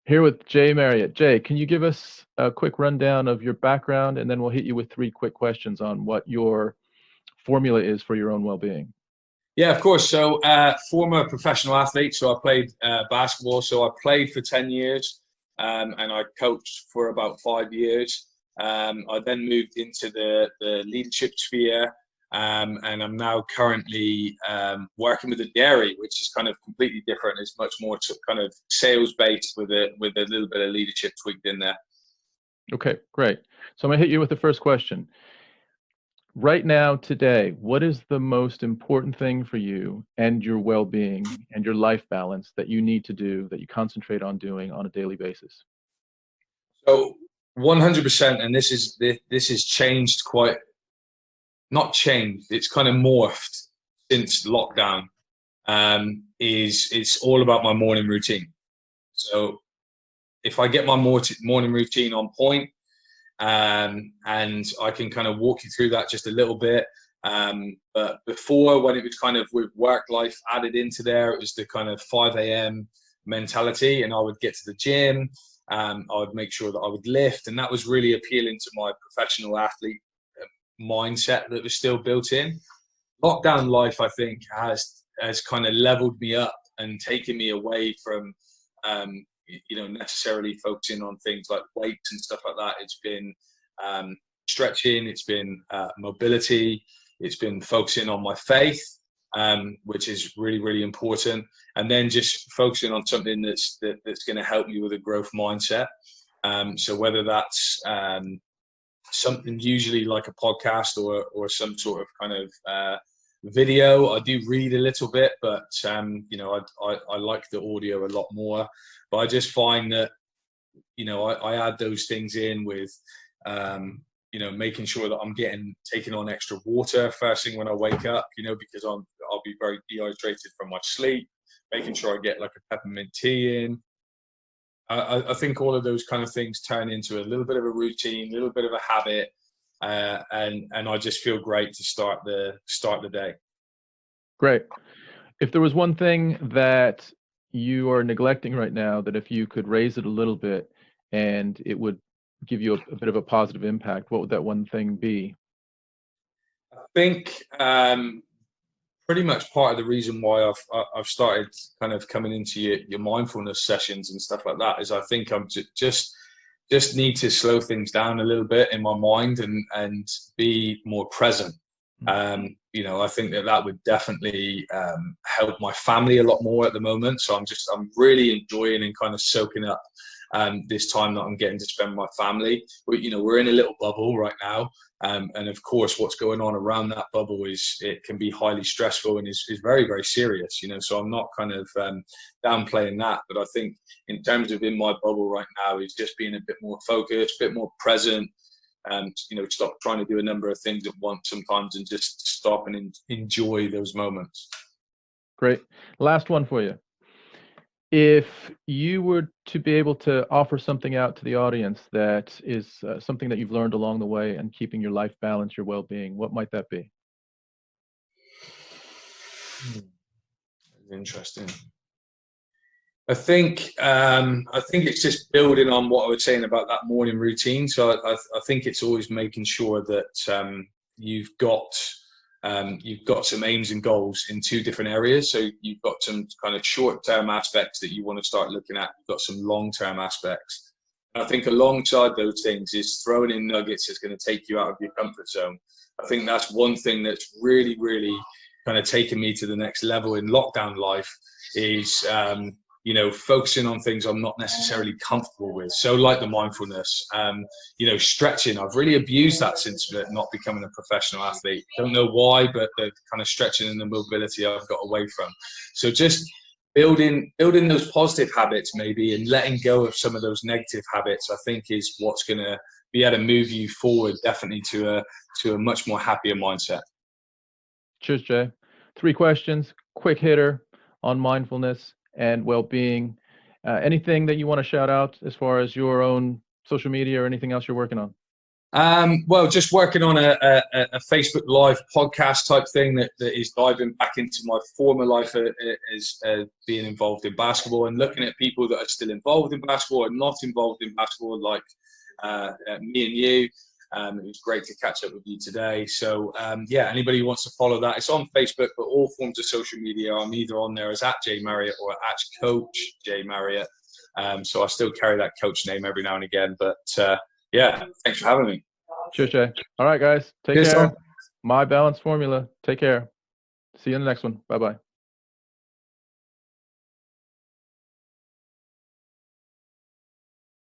Here with Jay Marriott. Jay, can you give us a quick rundown of your background, and then we'll hit you with three quick questions on what your formula is for your own well-being. Yeah, of course. So, former professional athlete. So I played basketball. So I played for 10 years, and I coached for about 5 years. I then moved into the leadership sphere, and I'm now currently working with a dairy, which is kind of completely different. It's much more kind of sales based with a little bit of leadership tweaked in there. Okay, great. So I'm going to hit you with the first question. Right now, today, what is the most important thing for you and your well-being and your life balance that you need to do, that you concentrate on doing on a daily basis? So 100%, and this has changed quite, not changed, it's kind of morphed since lockdown. Is it's all about my morning routine. So if I get my morning routine on point, and I can kind of walk you through that just a little bit. But before, when it was kind of with work life added into there, it was the kind of 5 a.m. mentality, and I would get to the gym. I would make sure that I would lift, and that was really appealing to my professional athlete mindset that was still built in. Lockdown life, I think, has kind of leveled me up and taken me away from necessarily focusing on things like weights and stuff like that. It's been stretching, it's been mobility, it's been focusing on my faith, which is really, really important, and then just focusing on something that's going to help me with a growth mindset. So whether that's something usually like a podcast or some sort of kind of video. I do read a little bit, but I like the audio a lot more. But I just find that I add those things in with making sure that I'm taking on extra water first thing when I wake up, because I'll be very dehydrated from my sleep. Making sure I get like a peppermint tea in. I think all of those kind of things turn into a little bit of a routine, a little bit of a habit, and I just feel great to start the day. Great. If there was one thing that you are neglecting right now, that if you could raise it a little bit and it would give you a bit of a positive impact, what would that one thing be? I think pretty much part of the reason why I've started kind of coming into your mindfulness sessions and stuff like that is I think I'm just need to slow things down a little bit in my mind and be more present. I think that would definitely help my family a lot more at the moment. So I'm really enjoying and kind of soaking up this time that I'm getting to spend with my family. We're in a little bubble right now. And of course, what's going on around that bubble it can be highly stressful and is very, very serious, so I'm not kind of downplaying that. But I think in terms of in my bubble right now is just being a bit more focused, a bit more present, and, stop trying to do a number of things at once sometimes and just stop and enjoy those moments. Great. Last one for you. If you were to be able to offer something out to the audience that is something that you've learned along the way and keeping your life balance, your well-being, what might that be? Interesting. I think it's just building on what I was saying about that morning routine. So I think it's always making sure that you've got some aims and goals in two different areas. So you've got some kind of short-term aspects that you want to start looking at. You've got some long-term aspects. And I think alongside those things is throwing in nuggets that's going to take you out of your comfort zone. I think that's one thing that's really, really kind of taken me to the next level in lockdown life is focusing on things I'm not necessarily comfortable with. So like the mindfulness, stretching. I've really abused that since not becoming a professional athlete. Don't know why, but the kind of stretching and the mobility I've got away from. So just building those positive habits maybe and letting go of some of those negative habits, I think is what's going to be able to move you forward definitely to a much more happier mindset. Cheers, Jay. 3 questions, quick hitter on mindfulness and well-being. Anything that you want to shout out as far as your own social media or anything else you're working on? Well, just working on a Facebook Live podcast type thing that is diving back into my former life as being involved in basketball and looking at people that are still involved in basketball and not involved in basketball, like me and you. It was great to catch up with you today. So, yeah, anybody who wants to follow that, it's on Facebook, but all forms of social media, I'm either on there as @Jay Marriott or @Coach Jay Marriott. So I still carry that coach name every now and again. But, yeah, thanks for having me. Cheers, Jay. All right, guys. Take Cheers, care. Tom. My Balance Formula. Take care. See you in the next one. Bye-bye.